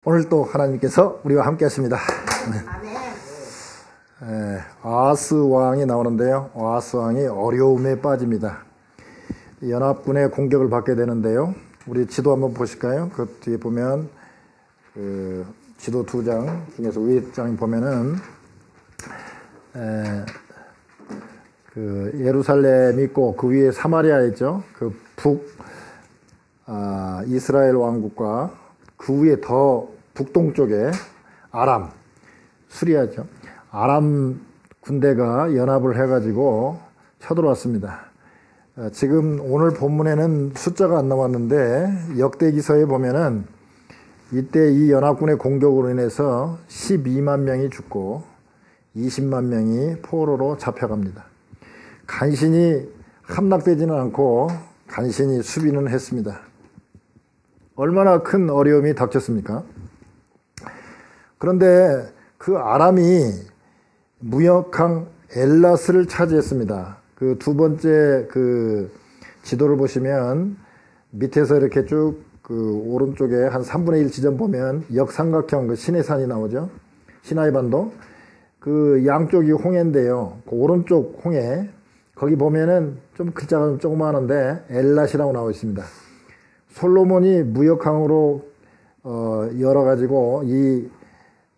오늘 또 하나님께서 우리와 함께 하십니다. 아하스 왕이 나오는데요. 아하스 왕이 어려움에 빠집니다. 연합군의 공격을 받게 되는데요. 우리 지도 한번 보실까요? 그 뒤에 보면 그 지도 2장 중에서 위에 장에 보면은 그 예루살렘이 있고 그 위에 사마리아 있죠. 그 이스라엘 왕국과 그 위에 더 북동쪽에 아람, 수리아죠. 아람 군대가 연합을 해가지고 쳐들어왔습니다. 지금 오늘 본문에는 숫자가 안 나왔는데 역대기서에 보면은 이때 이 연합군의 공격으로 인해서 12만 명이 죽고 20만 명이 포로로 잡혀갑니다. 간신히 함락되지는 않고 간신히 수비는 했습니다. 얼마나 큰 어려움이 닥쳤습니까? 그런데 그 아람이 무역항 엘라스를 차지했습니다. 그 두 번째 그 지도를 보시면 밑에서 이렇게 쭉 그 오른쪽에 한 3분의 1 지점 보면 역삼각형 그 시내산이 나오죠. 시나이 반도. 그 양쪽이 홍해인데요. 그 오른쪽 홍해 거기 보면은 좀 글자가 좀 조그마한데 엘랏이라고 나와 있습니다. 솔로몬이 무역항으로 열어가지고 이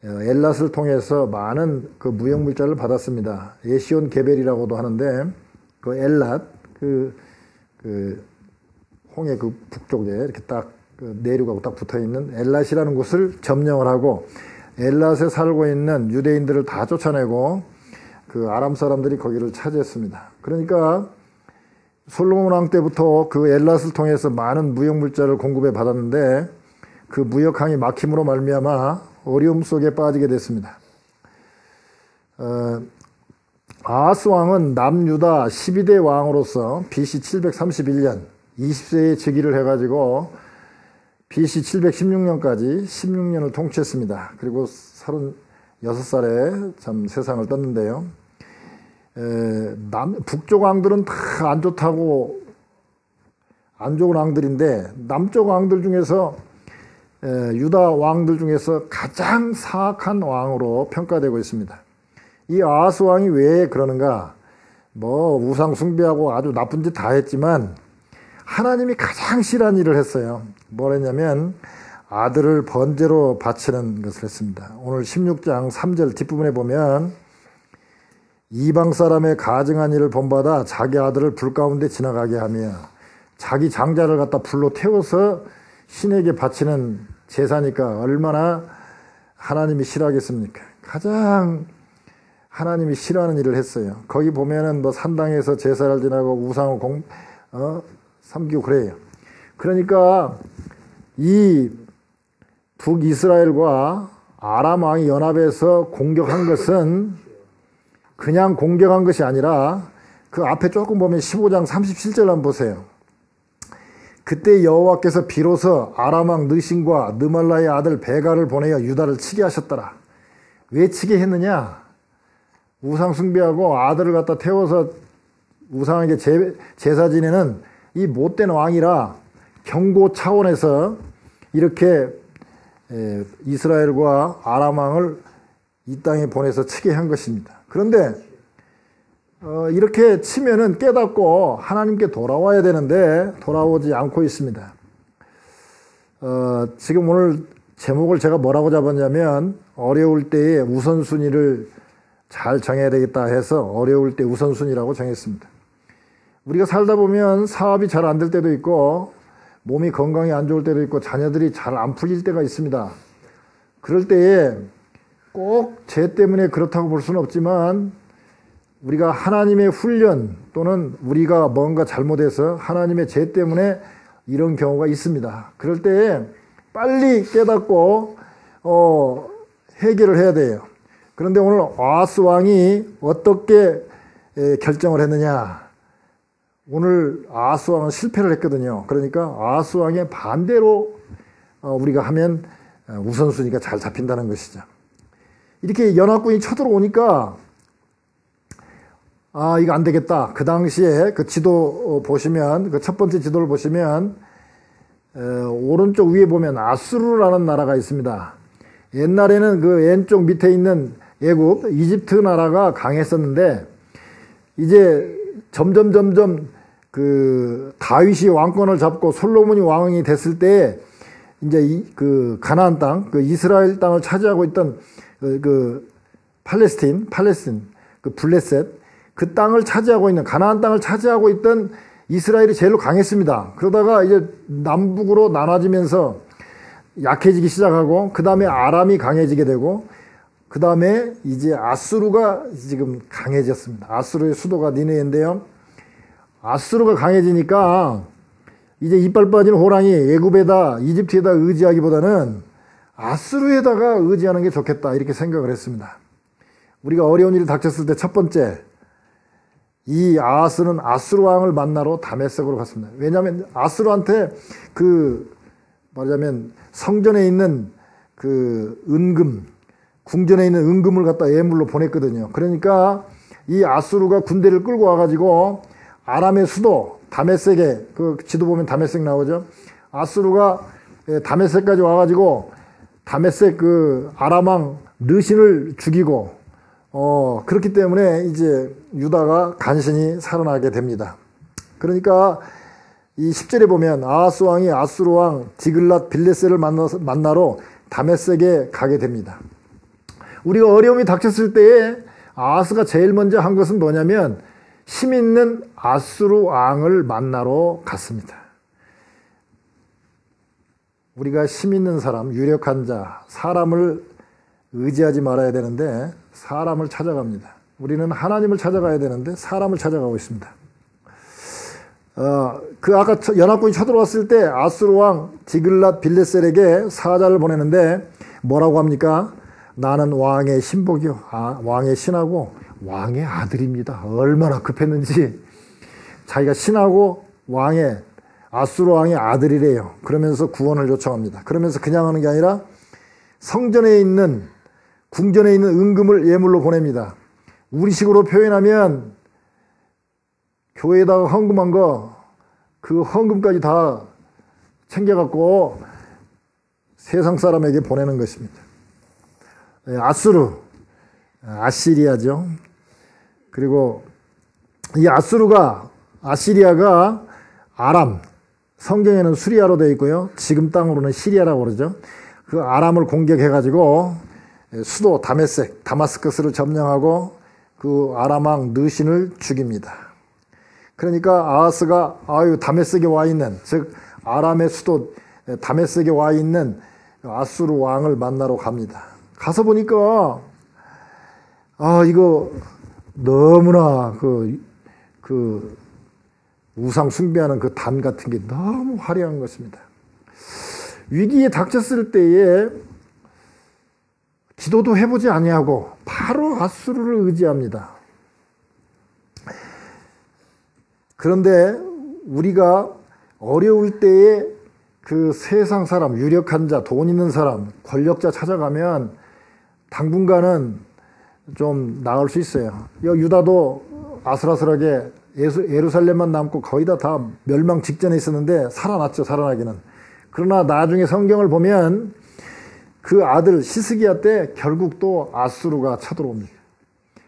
엘랏을 통해서 많은 그 무역 물자를 받았습니다. 에시온 게벨이라고도 하는데 그 엘랏 그 홍해 그 북쪽에 이렇게 딱 그 내륙하고 딱 붙어 있는 엘랏이라는 곳을 점령을 하고 엘랏에 살고 있는 유대인들을 다 쫓아내고 그 아람 사람들이 거기를 차지했습니다. 그러니까 솔로몬 왕 때부터 그 엘랏을 통해서 많은 무역 물자를 공급해 받았는데 그 무역항이 막힘으로 말미암아 어려움 속에 빠지게 됐습니다. 아하스 왕은 남유다 12대 왕으로서 BC 731년 20세에 즉위를 해가지고 BC 716년까지 16년을 통치했습니다. 그리고 36살에 참 세상을 떴는데요. 북쪽 왕들은 다 안 좋다고 안 좋은 왕들인데 남쪽 왕들 중에서 유다 왕들 중에서 가장 사악한 왕으로 평가되고 있습니다. 이 아하스 왕이 왜 그러는가? 뭐 우상 숭배하고 아주 나쁜 짓 다 했지만 하나님이 가장 싫어하는 일을 했어요. 뭘 했냐면 아들을 번제로 바치는 것을 했습니다. 오늘 16장 3절 뒷부분에 보면 이방 사람의 가증한 일을 본받아 자기 아들을 불 가운데 지나가게 하며 자기 장자를 갖다 불로 태워서 신에게 바치는 제사니까 얼마나 하나님이 싫어하겠습니까? 가장 하나님이 싫어하는 일을 했어요. 거기 보면은 뭐 산당에서 제사를 지나고 우상을 섬기고 그래요. 그러니까 이 북이스라엘과 아람 왕이 연합해서 공격한 것은 그냥 공격한 것이 아니라 그 앞에 조금 보면 15장 37절 한번 보세요. 그때 여호와께서 비로소 아람 왕 느신과 느말라의 아들 베가를 보내어 유다를 치게 하셨더라. 왜 치게 했느냐? 우상 숭배하고 아들을 갖다 태워서 우상에게 제사 지내는 이 못된 왕이라 경고 차원에서 이렇게 이스라엘과 아람 왕을 이 땅에 보내서 치게 한 것입니다. 그런데 이렇게 치면은 깨닫고 하나님께 돌아와야 되는데 돌아오지 않고 있습니다. 지금 오늘 제목을 제가 뭐라고 잡았냐면 어려울 때의 우선순위를 잘 정해야 되겠다 해서 어려울 때 우선순위라고 정했습니다. 우리가 살다 보면 사업이 잘 안 될 때도 있고 몸이 건강이 안 좋을 때도 있고 자녀들이 잘 안 풀릴 때가 있습니다. 그럴 때에 꼭 죄 때문에 그렇다고 볼 수는 없지만 우리가 하나님의 훈련 또는 우리가 뭔가 잘못해서 하나님의 죄 때문에 이런 경우가 있습니다. 그럴 때에 빨리 깨닫고 해결을 해야 돼요. 그런데 오늘 아하스 왕이 어떻게 결정을 했느냐? 오늘 아하스 왕은 실패를 했거든요. 그러니까 아하스 왕의 반대로 우리가 하면 우선순위가 잘 잡힌다는 것이죠. 이렇게 연합군이 쳐들어오니까 이거 안 되겠다. 그 당시에 그 지도 보시면 그 첫 번째 지도를 보시면 오른쪽 위에 보면 아수르라는 나라가 있습니다. 옛날에는 그 왼쪽 밑에 있는 애굽, 이집트 나라가 강했었는데 이제 점점 그 다윗이 왕권을 잡고 솔로몬이 왕이 됐을 때 이제 그 가나안 땅, 그 이스라엘 땅을 차지하고 있던 그 팔레스틴, 그 블레셋, 그 땅을 차지하고 있는 가나안 땅을 차지하고 있던 이스라엘이 제일로 강했습니다. 그러다가 이제 남북으로 나눠지면서 약해지기 시작하고 그 다음에 아람이 강해지게 되고 그 다음에 이제 아수르가 지금 강해졌습니다. 아수르의 수도가 니느웨인데요. 아수르가 강해지니까 이제 이빨 빠진 호랑이 애굽에다 이집트에다 의지하기보다는 아수르에다가 의지하는 게 좋겠다 이렇게 생각을 했습니다. 우리가 어려운 일이 닥쳤을 때 첫 번째 이 아하스는 아수르 왕을 만나러 다메섹으로 갔습니다. 왜냐하면 아수르한테 그 말하자면 성전에 있는 그 은금, 궁전에 있는 은금을 갖다 예물로 보냈거든요. 그러니까 이 아수르가 군대를 끌고 와가지고 아람의 수도 다메섹에 그 지도 보면 다메섹 나오죠. 아수르가 다메섹까지 와가지고 다메섹 그 아람 왕 르신을 죽이고 그렇기 때문에 이제 유다가 간신히 살아나게 됩니다. 그러니까 이 10절에 보면 아하스 왕이 아수르 왕 디글랏 빌레셋을 만나러 다메섹에 가게 됩니다. 우리가 어려움이 닥쳤을 때에 아하스가 제일 먼저 한 것은 뭐냐면 힘 있는 아수르 왕을 만나러 갔습니다. 우리가 힘 있는 사람, 유력한 자, 사람을 의지하지 말아야 되는데 사람을 찾아갑니다. 우리는 하나님을 찾아가야 되는데 사람을 찾아가고 있습니다. 그 아까 연합군이 쳐들어왔을 때 아수르 왕 디글랏 빌레셋에게 사자를 보내는데 뭐라고 합니까? 나는 왕의 신복이요, 왕의 신하고 왕의 아들입니다. 얼마나 급했는지 자기가 신하고 왕의 아수르 왕의 아들이래요. 그러면서 구원을 요청합니다. 그러면서 그냥 하는 게 아니라 성전에 있는 궁전에 있는 은금을 예물로 보냅니다. 우리식으로 표현하면 교회에다가 헌금한 거 그 헌금까지 다 챙겨갖고 세상 사람에게 보내는 것입니다. 아수르, 아시리아죠. 그리고 이 아시리아가 아람, 성경에는 수리아로 되어 있고요. 지금 땅으로는 시리아라고 그러죠. 그 아람을 공격해가지고 수도 다메섹, 다마스커스를 점령하고 그 아람 왕 느신을 죽입니다. 그러니까 아하스가 다메섹에 와 있는, 즉 아람의 수도 다메섹에 와 있는 아수르 왕을 만나러 갑니다. 가서 보니까 이거 너무나 그 우상 숭배하는 그 단 같은 게 너무 화려한 것입니다. 위기에 닥쳤을 때에 기도도 해보지 아니하고 바로 아수르를 의지합니다. 그런데 우리가 어려울 때에 그 세상 사람, 유력한 자, 돈 있는 사람, 권력자 찾아가면 당분간은 좀 나을 수 있어요. 유다도 아슬아슬하게 예루살렘만 남고 거의 다 멸망 직전에 있었는데 살아났죠, 살아나기는. 그러나 나중에 성경을 보면 그 아들 시스기야 때 결국 또 아수르가 쳐들어옵니다.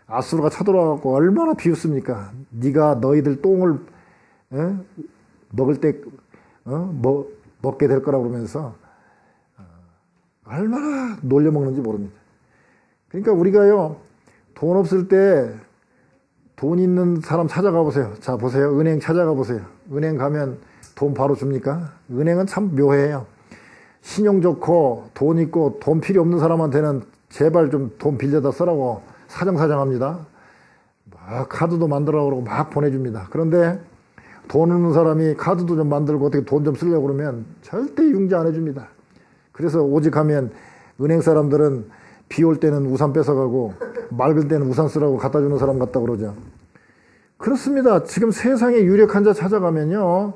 아수르가 쳐들어와갖고 얼마나 비웃습니까? 네가 너희들 똥을 먹을 때 먹게 될 거라고 그러면서 얼마나 놀려먹는지 모릅니다. 그러니까 우리가요, 돈 없을 때 돈 있는 사람 찾아가 보세요. 자, 보세요. 은행 찾아가 보세요. 은행 가면 돈 바로 줍니까? 은행은 참 묘해요. 신용 좋고 돈 있고 돈 필요 없는 사람한테는 제발 좀 돈 빌려다 쓰라고 사정사정합니다. 막 카드도 만들어 그러고 막 보내줍니다. 그런데 돈 없는 사람이 카드도 좀 만들고 어떻게 돈 좀 쓰려고 그러면 절대 융자 안 해줍니다. 그래서 오직 하면 은행 사람들은 비 올 때는 우산 뺏어가고 맑을 때는 우산 쓰라고 갖다 주는 사람 같다 그러죠. 그렇습니다. 지금 세상에 유력한 자 찾아가면요,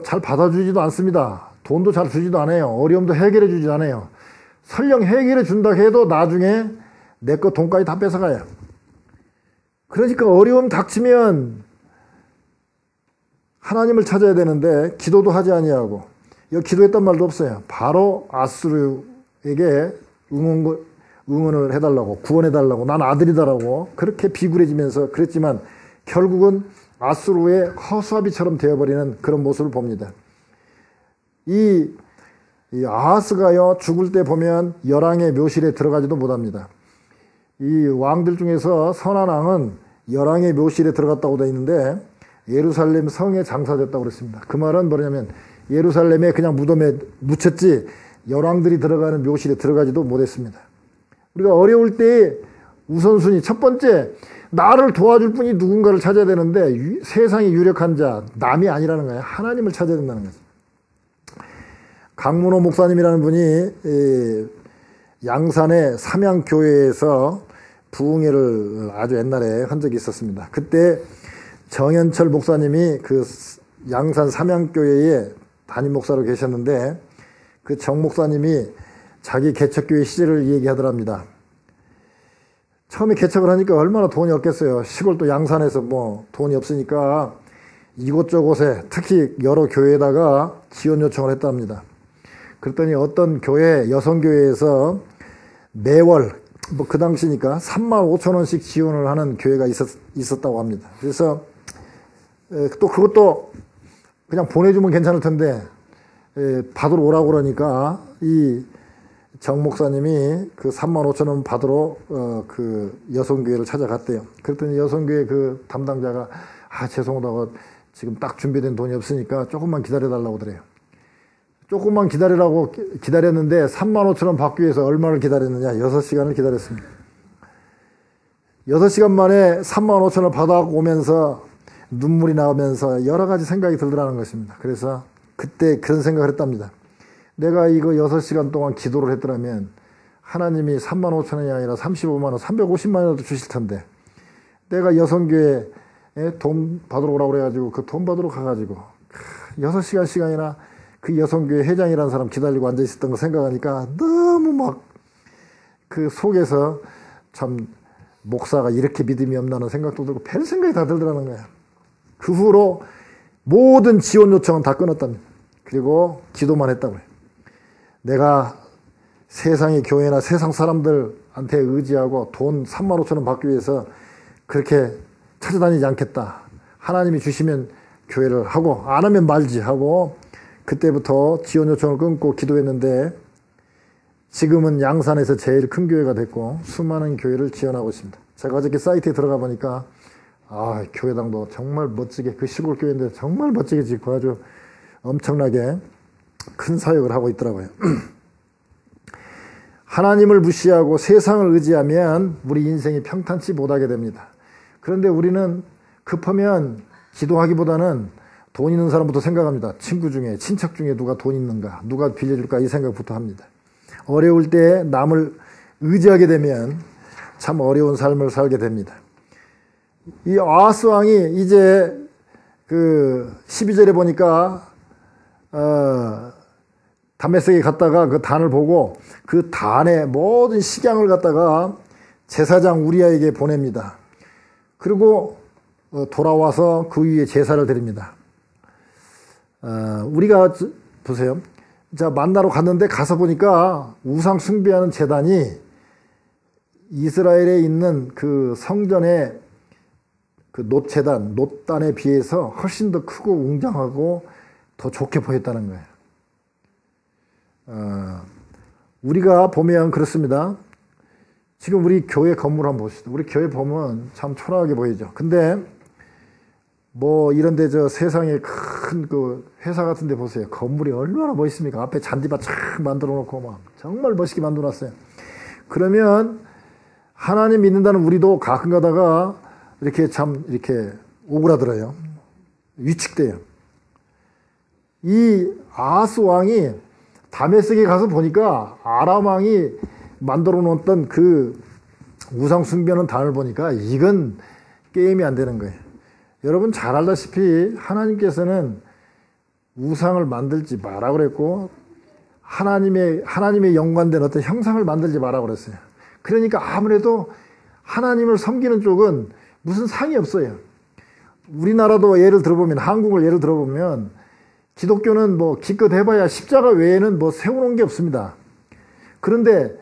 잘 받아주지도 않습니다. 돈도 잘 주지도 않아요. 어려움도 해결해 주지 않아요. 설령 해결해 준다 해도 나중에 내 거 돈까지 다 뺏어가요. 그러니까 어려움 닥치면 하나님을 찾아야 되는데 기도도 하지 아니하고, 여기 기도했단 말도 없어요. 바로 아수르 응원을 해달라고, 구원해달라고, 난 아들이다라고 그렇게 비굴해지면서 그랬지만 결국은 아수르의 허수아비처럼 되어버리는 그런 모습을 봅니다. 이 아하스가요, 죽을 때 보면 열왕의 묘실에 들어가지도 못합니다. 이 왕들 중에서 선한 왕은 열왕의 묘실에 들어갔다고 되어 있는데 예루살렘 성에 장사됐다고 그랬습니다. 그 말은 뭐냐면 예루살렘에 그냥 무덤에 묻혔지 열왕들이 들어가는 묘실에 들어가지도 못했습니다. 우리가 어려울 때 우선순위 첫 번째, 나를 도와줄 분이 누군가를 찾아야 되는데 세상에 유력한 자, 남이 아니라는 거예요. 하나님을 찾아야 된다는 거죠. 강문호 목사님이라는 분이 양산의 삼양교회에서 부흥회를 아주 옛날에 한 적이 있었습니다. 그때 정현철 목사님이 그 양산 삼양교회에 담임 목사로 계셨는데 그 정 목사님이 자기 개척교회 시절을 얘기하더랍니다. 처음에 개척을 하니까 얼마나 돈이 없겠어요. 시골 또 양산에서 뭐 돈이 없으니까 이곳저곳에 특히 여러 교회에다가 지원 요청을 했답니다. 그랬더니 어떤 교회, 여성교회에서 매월 뭐 그 당시니까 35,000원씩 지원을 하는 교회가 있었다고 합니다. 그래서 또 그것도 그냥 보내주면 괜찮을 텐데 받으러 오라고 그러니까 이 정 목사님이 그 35,000원 받으러 그 여성교회를 찾아갔대요. 그랬더니 여성교회 그 담당자가 죄송하다고 지금 딱 준비된 돈이 없으니까 조금만 기다려달라고 그래요. 조금만 기다리라고 기다렸는데 35,000원 받기 위해서 얼마를 기다렸느냐? 6시간을 기다렸습니다. 6시간 만에 35,000원 받아오면서 눈물이 나오면서 여러 가지 생각이 들더라는 것입니다. 그래서 그때 그런 생각을 했답니다. 내가 이거 6시간 동안 기도를 했더라면 하나님이 35,000원이 아니라 35만 원, 350만 원도 주실 텐데 내가 여성교회에 돈 받으러 오라고 그래가지고 그 돈 받으러 가가지고 6시간이나 그 여성교회 회장이라는 사람 기다리고 앉아있었던 거 생각하니까 너무 막 그 속에서 참 목사가 이렇게 믿음이 없나는 생각도 들고 별 생각이 다 들더라는 거야. 그 후로 모든 지원 요청은 다 끊었답니다. 그리고 기도만 했다고요. 내가 세상의 교회나 세상 사람들한테 의지하고 돈 35,000원 받기 위해서 그렇게 찾아다니지 않겠다. 하나님이 주시면 교회를 하고 안 하면 말지 하고 그때부터 지원 요청을 끊고 기도했는데 지금은 양산에서 제일 큰 교회가 됐고 수많은 교회를 지원하고 있습니다. 제가 어저께 사이트에 들어가 보니까 교회당도 정말 멋지게 그 시골 교회인데 정말 멋지게 짓고 아주 엄청나게 큰 사역을 하고 있더라고요. 하나님을 무시하고 세상을 의지하면 우리 인생이 평탄치 못하게 됩니다. 그런데 우리는 급하면 기도하기보다는 돈 있는 사람부터 생각합니다. 친구 중에, 친척 중에 누가 돈 있는가, 누가 빌려줄까 이 생각부터 합니다. 어려울 때 남을 의지하게 되면 참 어려운 삶을 살게 됩니다. 이 아하스 왕이 이제 그 12절에 보니까 다메섹에 갔다가 그 단을 보고 그 단의 모든 식양을 갖다가 제사장 우리아에게 보냅니다. 그리고 돌아와서 그 위에 제사를 드립니다. 우리가 보세요. 자, 만나러 갔는데 가서 보니까 우상 숭배하는 제단이 이스라엘에 있는 그 성전의 그 놋단에 비해서 훨씬 더 크고 웅장하고 더 좋게 보였다는 거예요. 우리가 보면 그렇습니다. 지금 우리 교회 건물 한번 보시죠. 우리 교회 보면 참 초라하게 보이죠. 근데 뭐 이런데 저 세상에 큰 그 회사 같은 데 보세요. 건물이 얼마나 멋있습니까? 앞에 잔디밭 쫙 만들어 놓고 막 정말 멋있게 만들어 놨어요. 그러면 하나님 믿는다는 우리도 가끔 가다가 이렇게 참 이렇게 오그라들어요. 위축돼요. 이 아하스 왕이 다메섹에 가서 보니까 아람 왕이 만들어 놓았던 그 우상 숭배하는 단을 보니까 이건 게임이 안 되는 거예요. 여러분 잘 알다시피 하나님께서는 우상을 만들지 마라 그랬고 하나님의 연관된 어떤 형상을 만들지 마라 그랬어요. 그러니까 아무래도 하나님을 섬기는 쪽은 무슨 상이 없어요. 우리나라도 예를 들어보면 한국을 예를 들어보면 기독교는 뭐 기껏 해봐야 십자가 외에는 뭐 세워놓은 게 없습니다. 그런데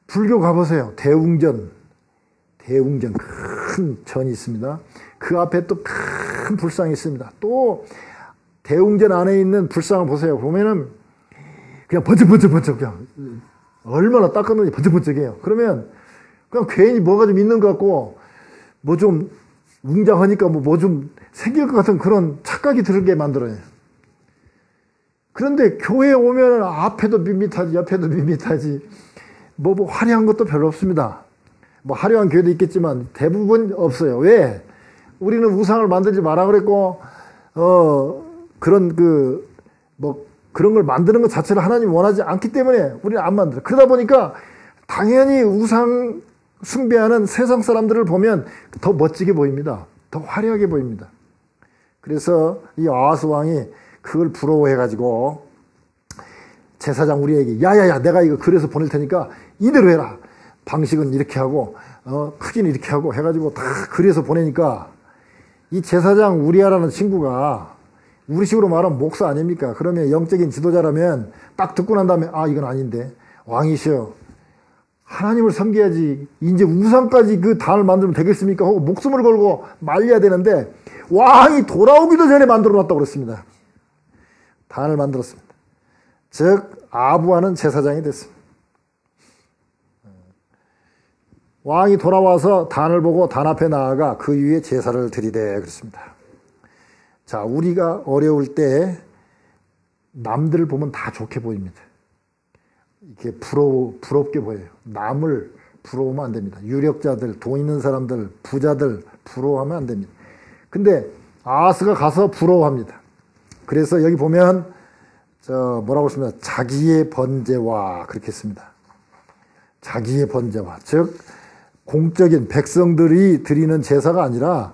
불교 가보세요. 대웅전 큰 전이 있습니다. 그 앞에 또 큰 불상이 있습니다. 또 대웅전 안에 있는 불상을 보세요. 보면은 그냥 번쩍번쩍 그냥 얼마나 닦았는지 번쩍번쩍해요. 그러면 그냥 괜히 뭐가 좀 있는 것 같고 뭐 좀 웅장하니까 뭐 좀 생길 것 같은 그런 착각이 들게 만들어요. 그런데 교회에 오면 앞에도 밋밋하지 옆에도 밋밋하지 뭐 화려한 것도 별로 없습니다. 뭐 화려한 교회도 있겠지만 대부분 없어요. 왜? 우리는 우상을 만들지 마라 그랬고 그런 그런 걸 만드는 것 자체를 하나님 원하지 않기 때문에 우리는 안 만들어. 그러다 보니까 당연히 우상 숭배하는 세상 사람들을 보면 더 멋지게 보입니다. 더 화려하게 보입니다. 그래서 이 아하스 왕이 그걸 부러워해가지고 제사장 우리에게 야야야 내가 이거 그래서 보낼 테니까 이대로 해라. 방식은 이렇게 하고 크기는 이렇게 하고 해가지고 다 그래서 보내니까 이 제사장 우리아라는 친구가 우리식으로 말하면 목사 아닙니까? 그러면 영적인 지도자라면 딱 듣고 난 다음에 아 이건 아닌데 왕이시여 하나님을 섬겨야지 이제 우상까지 그 단을 만들면 되겠습니까? 하고 목숨을 걸고 말려야 되는데 왕이 돌아오기도 전에 만들어놨다고 그랬습니다. 단을 만들었습니다. 즉 아부하는 제사장이 됐습니다. 왕이 돌아와서 단을 보고 단 앞에 나아가 그 위에 제사를 드리되 그랬습니다. 자, 우리가 어려울 때 남들을 보면 다 좋게 보입니다. 이렇게 부럽게 보여요. 남을 부러우면 안 됩니다. 유력자들, 돈 있는 사람들, 부자들 부러워하면 안 됩니다. 근데 아하스가 가서 부러워합니다. 그래서 여기 보면 뭐라고 했습니다. 자기의 번제와 그렇게 했습니다. 자기의 번제와 즉 공적인 백성들이 드리는 제사가 아니라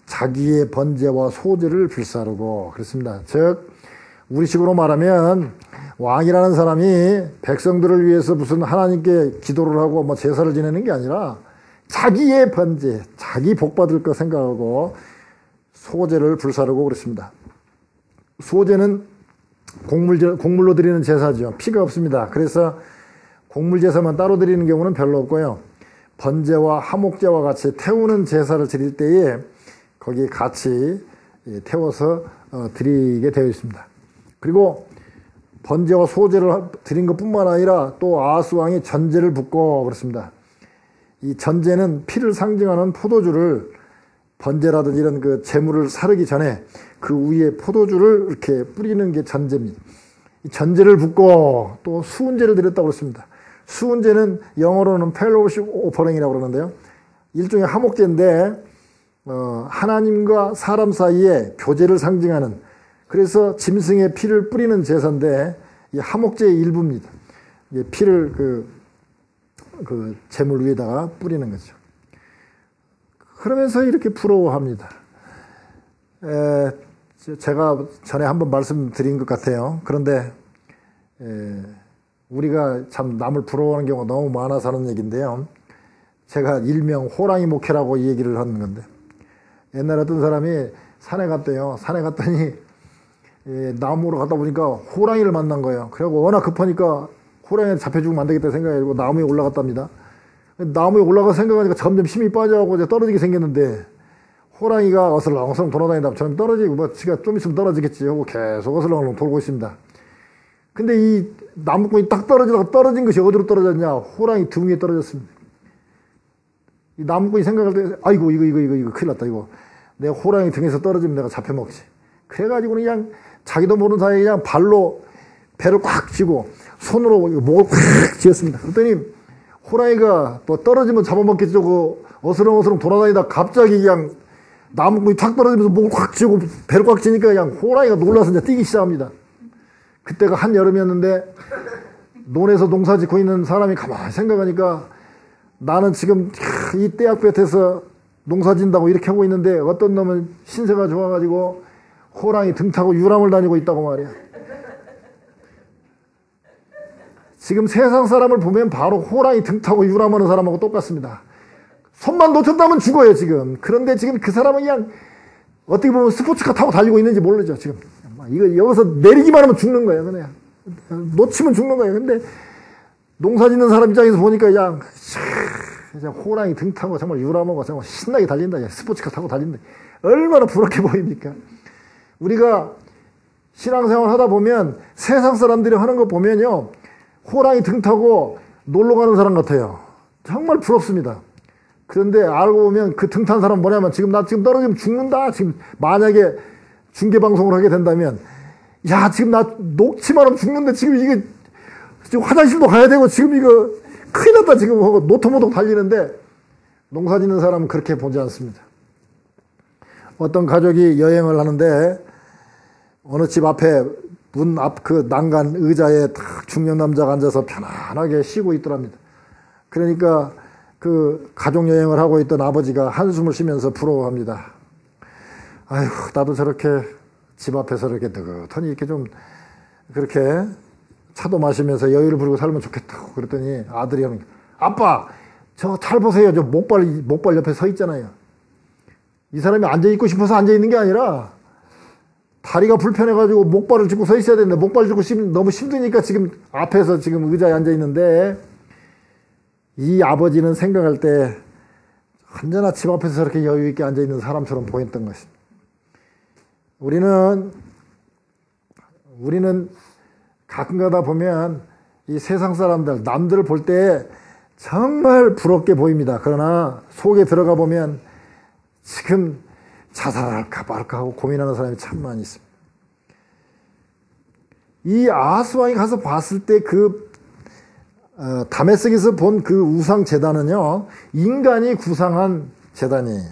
자기의 번제와 소제를 불사르고 그렇습니다. 즉 우리식으로 말하면 왕이라는 사람이 백성들을 위해서 무슨 하나님께 기도를 하고 뭐 제사를 지내는 게 아니라 자기의 번제, 자기 복 받을 거 생각하고 소제를 불사르고 그렇습니다. 소제는 곡물로 드리는 제사죠. 피가 없습니다. 그래서 곡물 제사만 따로 드리는 경우는 별로 없고요. 번제와 화목제와 같이 태우는 제사를 드릴 때에 거기에 같이 태워서 드리게 되어 있습니다. 그리고 번제와 소제를 드린 것뿐만 아니라 또 아하스 왕이 전제를 붓고 그렇습니다. 이 전제는 피를 상징하는 포도주를 번제라든지 이런 그 제물을 사르기 전에 그 위에 포도주를 이렇게 뿌리는 게 전제입니다. 이 전제를 붓고 또 수은제를 드렸다고 그랬습니다. 수은제는 영어로는 fellowship offering이라고 그러는데요. 일종의 화목제인데 하나님과 사람 사이에 교제를 상징하는 그래서 짐승의 피를 뿌리는 제사인데 이 화목제의 일부입니다. 피를 그 제물 위에다가 뿌리는 거죠. 그러면서 이렇게 부러워합니다. 제가 전에 한번 말씀드린 것 같아요. 그런데 우리가 참 남을 부러워하는 경우가 너무 많아서 하는 얘기인데요. 제가 일명 호랑이 목회라고 이 얘기를 하는 건데 옛날에 어떤 사람이 산에 갔대요. 산에 갔더니 나무로 가다 보니까 호랑이를 만난 거예요. 그래갖고 워낙 급하니까 호랑이한테 잡혀주면 안 되겠다 생각해가지고 나무에 올라갔답니다. 나무에 올라가 생각하니까 점점 힘이 빠져가고 이제 떨어지게 생겼는데 호랑이가 어슬렁어슬렁 돌아다니다 저는 떨어지고 뭐 지가 좀 있으면 떨어지겠지 하고 계속 어슬렁어슬렁 돌고 있습니다. 근데 이 나무꾼이 딱 떨어지다가 떨어진 것이 어디로 떨어졌냐? 호랑이 등 위에 떨어졌습니다. 이 나무꾼이 생각할 때 아이고 이거 큰일 났다 이거 내 호랑이 등에서 떨어지면 내가 잡혀먹지. 그래가지고 그냥 자기도 모르는 사이에 그냥 발로 배를 꽉 쥐고 손으로 목을 꽉 쥐었습니다. 그랬더니 호랑이가 뭐 떨어지면 잡아먹겠지 하고 어스렁어스렁 돌아다니다 갑자기 그냥 나무꾼이 탁 떨어지면서 목을 꽉 쥐고 배를 꽉 쥐니까 그냥 호랑이가 놀라서 이제 뛰기 시작합니다. 그때가 한여름이었는데 논에서 농사 짓고 있는 사람이 가만히 생각하니까 나는 지금 이 떼약볕에서 농사 짓는다고 이렇게 하고 있는데 어떤 놈은 신세가 좋아가지고 호랑이 등 타고 유람을 다니고 있다고 말이야. 지금 세상 사람을 보면 바로 호랑이 등 타고 유람하는 사람하고 똑같습니다. 손만 놓쳤다면 죽어요 지금. 그런데 지금 그 사람은 그냥 어떻게 보면 스포츠카 타고 달리고 있는지 모르죠 지금. 이거 여기서 내리기만 하면 죽는 거예요 그냥. 놓치면 죽는 거예요. 근데 농사 짓는 사람 입장에서 보니까 그냥 호랑이 등 타고 정말 유람하고 정말 신나게 달린다. 스포츠카 타고 달린다. 얼마나 부럽게 보입니까? 우리가 신앙생활 하다 보면 세상 사람들이 하는 거 보면요. 호랑이 등 타고 놀러 가는 사람 같아요. 정말 부럽습니다. 그런데 알고 보면 그 등 탄 사람 뭐냐면 나 지금 떨어지면 죽는다. 지금 만약에 중계방송을 하게 된다면 야, 지금 나 녹지만 하면 죽는데 지금 이게 지금 화장실도 가야 되고 지금 이거 큰일 났다 지금 하고 노토모토 달리는데 농사 짓는 사람은 그렇게 보지 않습니다. 어떤 가족이 여행을 하는데 어느 집 앞에 문 앞 그 난간 의자에 딱 중년 남자가 앉아서 편안하게 쉬고 있더랍니다. 그러니까 그 가족 여행을 하고 있던 아버지가 한숨을 쉬면서 부러워합니다. 아휴, 나도 저렇게 집 앞에서 이렇게 느긋하니 이렇게 좀 그렇게 차도 마시면서 여유를 부리고 살면 좋겠다고 그랬더니 아들이 하는 게, 아빠, 저 잘 보세요. 저 목발 옆에 서 있잖아요. 이 사람이 앉아있고 싶어서 앉아있는 게 아니라 다리가 불편해가지고 목발을 짚고 서 있어야 되는데 목발 짚고 너무 힘드니까 지금 앞에서 지금 의자에 앉아있는데 이 아버지는 생각할 때 언제나 집 앞에서 저렇게 여유있게 앉아있는 사람처럼 보였던 것입니다. 우리는 가끔 가다 보면 이 세상 사람들, 남들을 볼 때 정말 부럽게 보입니다. 그러나 속에 들어가 보면 지금 자살할까 말까 하고 고민하는 사람이 참 많이 있습니다. 이 아하스 왕이 가서 봤을 때 다메섹에서 본 그 우상 제단은요, 인간이 구상한 제단이에요.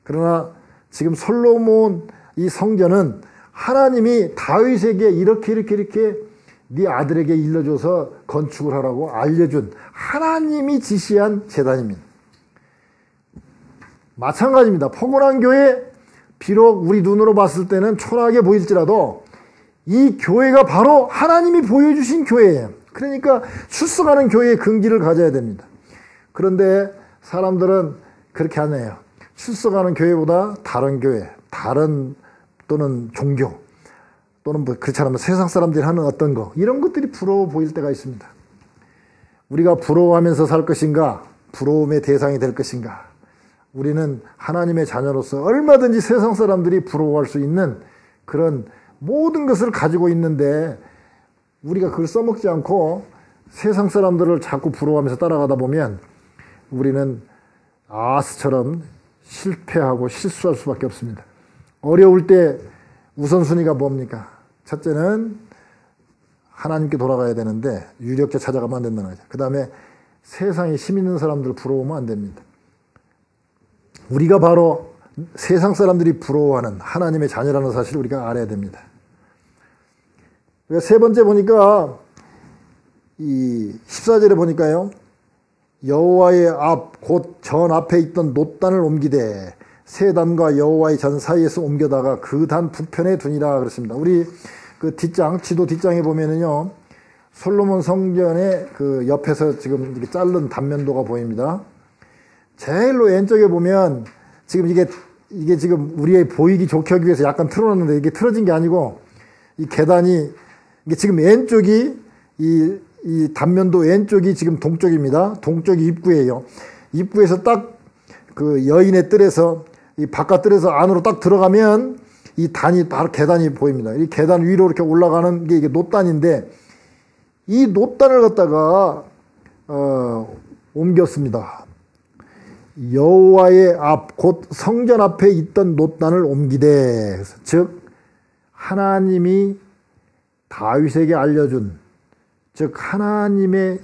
그러나 지금 솔로몬 이 성전은 하나님이 다윗에게 이렇게 네 아들에게 일러줘서 건축을 하라고 알려준 하나님이 지시한 제단입니다. 마찬가지입니다. 포근한 교회, 비록 우리 눈으로 봤을 때는 초라하게 보일지라도 이 교회가 바로 하나님이 보여주신 교회예요. 그러니까 출석하는 교회의 근기를 가져야 됩니다. 그런데 사람들은 그렇게 안 해요. 출석하는 교회보다 다른 교회, 또는 종교, 또는 그렇지 않으면 세상 사람들이 하는 어떤 거, 이런 것들이 부러워 보일 때가 있습니다. 우리가 부러워하면서 살 것인가, 부러움의 대상이 될 것인가. 우리는 하나님의 자녀로서 얼마든지 세상 사람들이 부러워할 수 있는 그런 모든 것을 가지고 있는데 우리가 그걸 써먹지 않고 세상 사람들을 자꾸 부러워하면서 따라가다 보면 우리는 아하스처럼 실패하고 실수할 수밖에 없습니다. 어려울 때 우선순위가 뭡니까? 첫째는 하나님께 돌아가야 되는데 유력자 찾아가면 안 된다는 거죠. 그 다음에 세상에 힘 있는 사람들 부러우면 안 됩니다. 우리가 바로 세상 사람들이 부러워하는 하나님의 자녀라는 사실을 우리가 알아야 됩니다. 세 번째 보니까 이 14절에 보니까요. 여호와의 앞 곧 전 앞에 있던 놋단을 옮기되 세 단과 여호와의 전 사이에서 옮겨다가 그 단 북편에 두니라 그랬습니다. 우리 그 지도 뒷장에 보면은요. 솔로몬 성전의 그 옆에서 지금 이렇게 자른 단면도가 보입니다. 제일로 왼쪽에 보면 지금 이게 지금 우리의 보이기 좋게 하기 위해서 약간 틀어놨는데 이게 틀어진 게 아니고 이 계단이 이게 지금 왼쪽이 이 단면도 왼쪽이 지금 동쪽입니다. 동쪽이 입구예요. 입구에서 딱 그 여인의 뜰에서 이 바깥 뜰에서 안으로 딱 들어가면 이 단이 바로 계단이 보입니다. 이 계단 위로 이렇게 올라가는 게 이게 놋단인데 이 놋단을 갖다가 옮겼습니다. 여호와의 앞 곧 성전 앞에 있던 놋단을 옮기되 즉 하나님이 다윗에게 알려준 즉 하나님의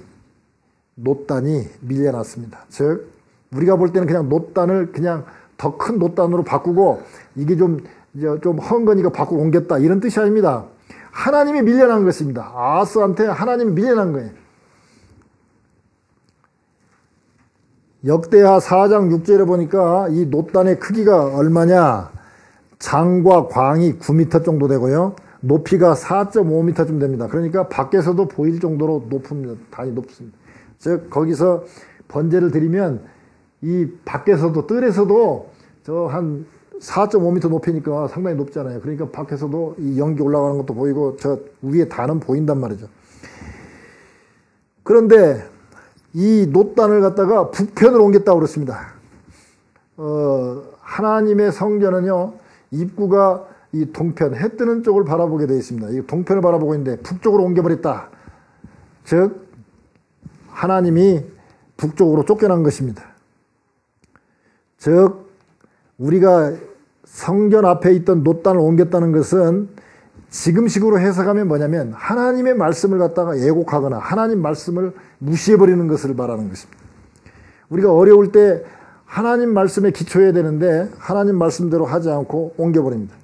놋단이 밀려났습니다. 즉 우리가 볼 때는 그냥 놋단을 그냥 더 큰 놋단으로 바꾸고 이게 좀 헝거니까 밖으로 옮겼다 이런 뜻이 아닙니다. 하나님이 밀려난 것입니다. 아하스한테 하나님이 밀려난 거예요. 역대하 4장 6절에 보니까 이 놋단의 크기가 얼마냐? 장과 광이 9m 정도 되고요. 높이가 4.5m쯤 됩니다. 그러니까 밖에서도 보일 정도로 높습니다. 단이 높습니다. 즉 거기서 번제를 드리면 이 밖에서도 뜰에서도 저 한 4.5m 높이니까 상당히 높잖아요. 그러니까 밖에서도 이 연기 올라가는 것도 보이고 저 위에 단은 보인단 말이죠. 그런데 이 놋단을 갖다가 북편으로 옮겼다고 그랬습니다. 하나님의 성전은요, 입구가 이 동편, 해 뜨는 쪽을 바라보게 되어 있습니다. 이 동편을 바라보고 있는데 북쪽으로 옮겨버렸다. 즉 하나님이 북쪽으로 쫓겨난 것입니다. 즉 우리가 성전 앞에 있던 놋단을 옮겼다는 것은 지금식으로 해석하면 뭐냐면 하나님의 말씀을 갖다가 애곡하거나 하나님 말씀을 무시해버리는 것을 말하는 것입니다. 우리가 어려울 때 하나님 말씀에 기초해야 되는데 하나님 말씀대로 하지 않고 옮겨버립니다.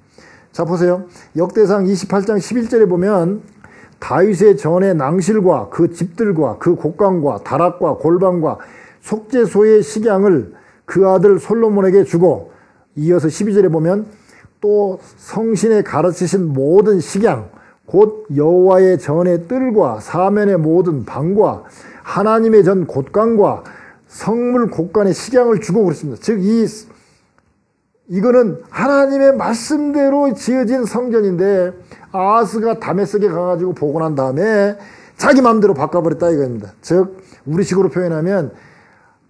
자, 보세요. 역대상 28장 11절에 보면 다윗의 전의 낭실과 그 집들과 그 곡간과 다락과 골방과 속죄소의 식양을 그 아들 솔로몬에게 주고, 이어서 12절에 보면 또 성신에 가르치신 모든 식양 곧 여호와의 전의 뜰과 사면의 모든 방과 하나님의 전 곳간과 성물 곳간의 식양을 주고 그랬습니다. 즉 이거는 하나님의 말씀대로 지어진 성전인데 아하스가 다메섹에 가가지고 보고 난 다음에 자기 마음대로 바꿔버렸다 이겁니다. 즉 우리식으로 표현하면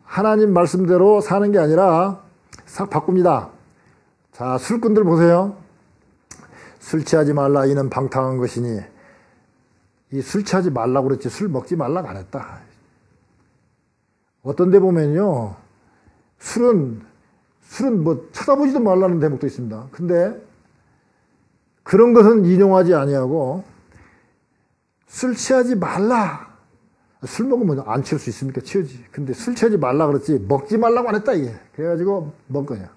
하나님 말씀대로 사는 게 아니라 싹 바꿉니다. 자, 술꾼들 보세요. 술 취하지 말라 이는 방탕한 것이니, 이 술 취하지 말라고 그랬지 술 먹지 말라고 안 했다. 어떤 데 보면요, 술은 뭐 쳐다보지도 말라는 대목도 있습니다. 근데 그런 것은 인용하지 아니하고 술 취하지 말라. 술 먹으면 안 취할 수 있습니까? 취하지. 근데 술 취하지 말라 그랬지 먹지 말라고 안 했다 이게. 그래가지고 먹거냐.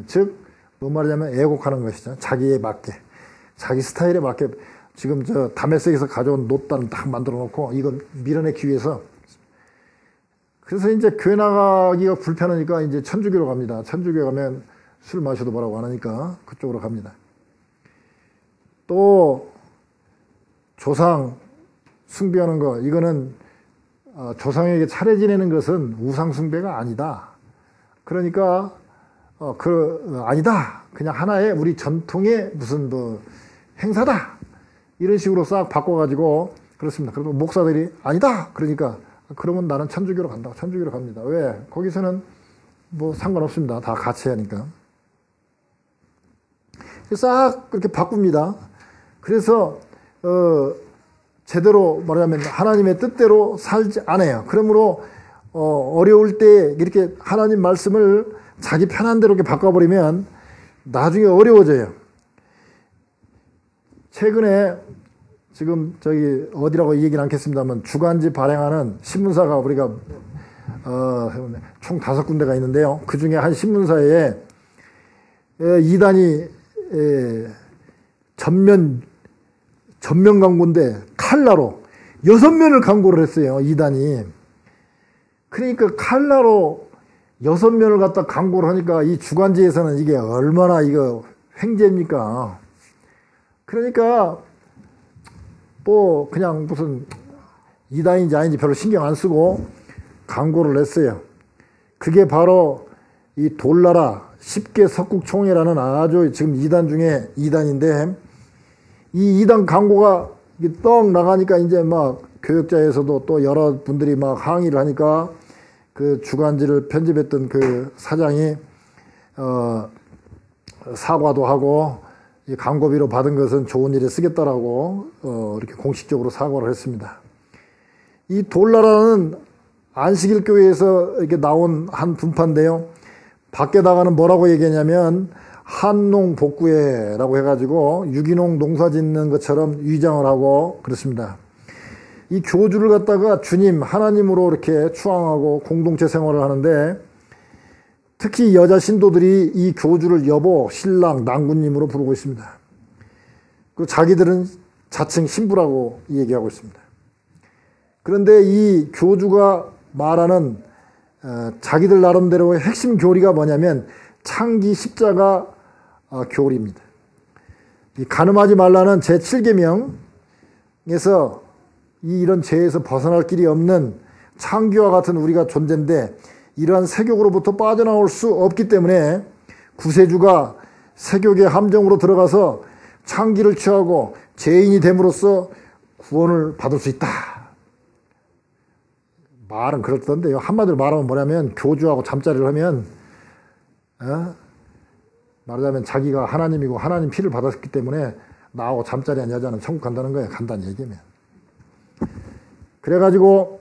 즉, 뭔 말이냐면 애곡하는 것이죠. 자기에 맞게, 자기 스타일에 맞게. 지금 저 다메섹에서 가져온 놋단을 딱 만들어 놓고 이거 밀어내기 위해서. 그래서 이제 교회 나가기가 불편하니까 이제 천주교로 갑니다. 천주교 가면 술 마셔도 뭐라고 안 하니까 그쪽으로 갑니다. 또 조상 숭배하는 거, 이거는 조상에게 차례 지내는 것은 우상 숭배가 아니다. 그러니까 아니다. 그냥 하나의 우리 전통의 무슨 뭐 행사다. 이런 식으로 싹 바꿔가지고 그렇습니다. 그래도 목사들이 아니다. 그러니까 그러면 나는 천주교로 간다. 천주교로 갑니다. 왜? 거기서는 뭐 상관없습니다. 다 같이 하니까. 싹 그렇게 바꿉니다. 그래서 제대로 말하자면 하나님의 뜻대로 살지 않아요. 그러므로 어려울 때 이렇게 하나님 말씀을 자기 편한 대로 이렇게 바꿔버리면 나중에 어려워져요. 최근에 지금 저기 어디라고 얘기는 않겠습니다만 주간지 발행하는 신문사가 우리가 총 5군데가 있는데요. 그 중에 한 신문사에 이단이 전면 광고인데 칼라로 6면을 광고를 했어요. 이단이. 그러니까 칼라로 6면을 갖다 광고를 하니까 이 주간지에서는 이게 얼마나 이거 횡재입니까? 그러니까 뭐 그냥 무슨 이단인지 아닌지 별로 신경 안 쓰고 광고를 냈어요. 그게 바로 이 돌나라 10개 석국총회라는 아주 지금 이단 중에 이단인데, 이 이단 광고가 떡 나가니까 이제 막 교역자에서도 또 여러 분들이 막 항의를 하니까 그 주간지를 편집했던 그 사장이 사과도 하고 이 광고비로 받은 것은 좋은 일에 쓰겠다라고 이렇게 공식적으로 사과를 했습니다. 이 돌나라는 안식일 교회에서 이렇게 나온 한 분파인데요. 밖에다가는 뭐라고 얘기했냐면 한농복구회라고 해가지고 유기농 농사 짓는 것처럼 위장을 하고 그렇습니다. 이 교주를 갖다가 주님, 하나님으로 이렇게 추앙하고 공동체 생활을 하는데, 특히 여자 신도들이 이 교주를 여보, 신랑, 낭군님으로 부르고 있습니다. 그리고 자기들은 자칭 신부라고 얘기하고 있습니다. 그런데 이 교주가 말하는 자기들 나름대로의 핵심 교리가 뭐냐면 창기 십자가 교리입니다. 이 간음하지 말라는 제7계명에서 이런 죄에서 벗어날 길이 없는 창기와 같은 우리가 존재인데, 이러한 세욕으로부터 빠져나올 수 없기 때문에 구세주가 세욕의 함정으로 들어가서 창기를 취하고 죄인이 됨으로써 구원을 받을 수 있다. 말은 그렇던데 한마디로 말하면 뭐냐면 교주하고 잠자리를 하면 말하자면 자기가 하나님이고 하나님 피를 받았기 때문에 나하고 잠자리한 여자는 천국 간다는 거예요. 간다는 얘기면. 그래가지고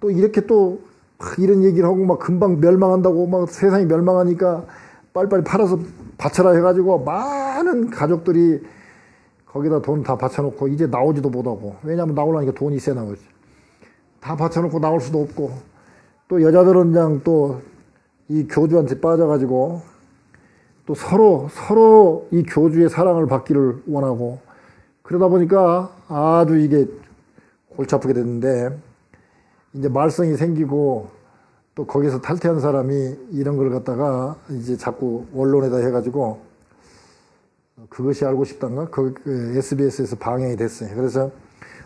또 이렇게 또 이런 얘기를 하고 막 금방 멸망한다고 막 세상이 멸망하니까 빨리빨리 팔아서 바쳐라 해가지고 많은 가족들이 거기다 돈 다 바쳐놓고 이제 나오지도 못하고, 왜냐하면 나오려니까 돈이 있어야 나오지. 다 바쳐놓고 나올 수도 없고, 또 여자들은 그냥 또 이 교주한테 빠져가지고 또 서로 이 교주의 사랑을 받기를 원하고, 그러다 보니까 아주 이게 골치 아프게 됐는데, 이제 말썽이 생기고 또 거기서 탈퇴한 사람이 이런 걸 갖다가 이제 자꾸 언론에다 해가지고 그것이 알고 싶단가? 그 SBS에서 방영이 됐어요. 그래서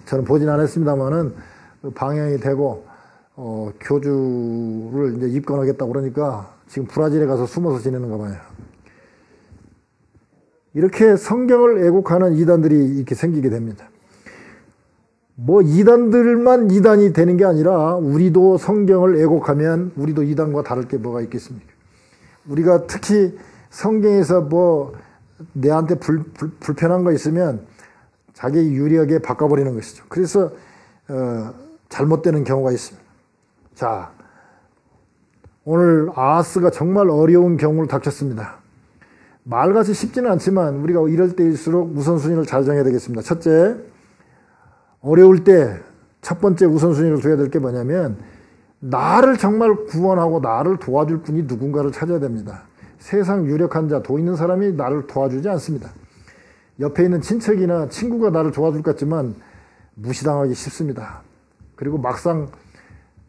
저는 보진 않았습니다만은 방영이 되고 교주를 이제 입건하겠다고 그러니까 지금 브라질에 가서 숨어서 지내는가 봐요. 이렇게 성경을 애국하는 이단들이 이렇게 생기게 됩니다. 뭐 이단들만 이단이 되는 게 아니라 우리도 성경을 애곡하면 우리도 이단과 다를 게 뭐가 있겠습니까? 우리가 특히 성경에서 뭐 내한테 불편한 거 있으면 자기 유리하게 바꿔버리는 것이죠. 그래서 잘못되는 경우가 있습니다. 자, 오늘 아하스가 정말 어려운 경우를 닥쳤습니다. 말같이 쉽지는 않지만 우리가 이럴 때일수록 우선순위를 잘 정해야 되겠습니다. 첫째, 어려울 때 첫 번째 우선순위를 둬야 될 게 뭐냐면 나를 정말 구원하고 나를 도와줄 분이 누군가를 찾아야 됩니다. 세상 유력한 자, 돈 있는 사람이 나를 도와주지 않습니다. 옆에 있는 친척이나 친구가 나를 도와줄 것 같지만 무시당하기 쉽습니다. 그리고 막상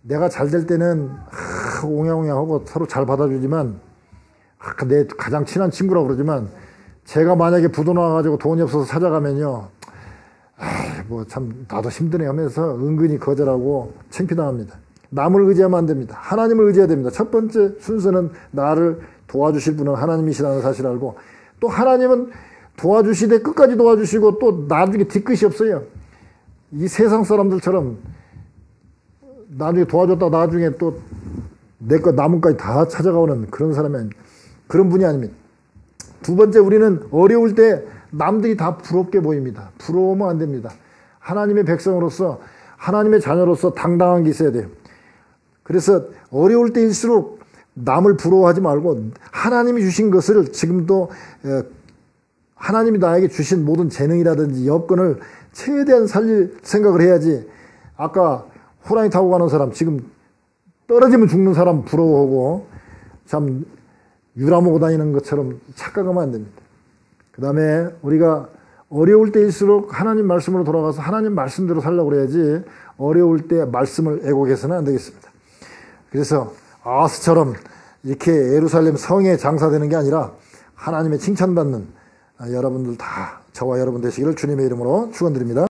내가 잘 될 때는 옹야옹야하고 서로 잘 받아주지만 내 가장 친한 친구라고 그러지만 제가 만약에 부도 나가지고 돈이 없어서 찾아가면요, 뭐 참 나도 힘드네 하면서 은근히 거절하고 창피당합니다. 남을 의지하면 안 됩니다. 하나님을 의지해야 됩니다. 첫 번째 순서는 나를 도와주실 분은 하나님이시라는 사실을 알고, 또 하나님은 도와주시되 끝까지 도와주시고 또 나중에 뒤끝이 없어요. 이 세상 사람들처럼 나중에 도와줬다 나중에 또 내 것 남은 까지 다 찾아가오는 그런 사람이, 그런 분이 아닙니다. 두 번째, 우리는 어려울 때 남들이 다 부럽게 보입니다. 부러우면 안 됩니다. 하나님의 백성으로서, 하나님의 자녀로서 당당한 게 있어야 돼요. 그래서 어려울 때일수록 남을 부러워하지 말고 하나님이 주신 것을 지금도 하나님이 나에게 주신 모든 재능이라든지 여건을 최대한 살릴 생각을 해야지. 아까 호랑이 타고 가는 사람, 지금 떨어지면 죽는 사람 부러워하고 참 유람하고 다니는 것처럼 착각하면 안 됩니다. 그 다음에 우리가 어려울 때일수록 하나님 말씀으로 돌아가서 하나님 말씀대로 살려고 그래야지 어려울 때 말씀을 애곡해서는 안 되겠습니다. 그래서 아하스처럼 이렇게 예루살렘 성에 장사되는 게 아니라 하나님의 칭찬받는 여러분들 다 저와 여러분 되시기를 주님의 이름으로 축원드립니다.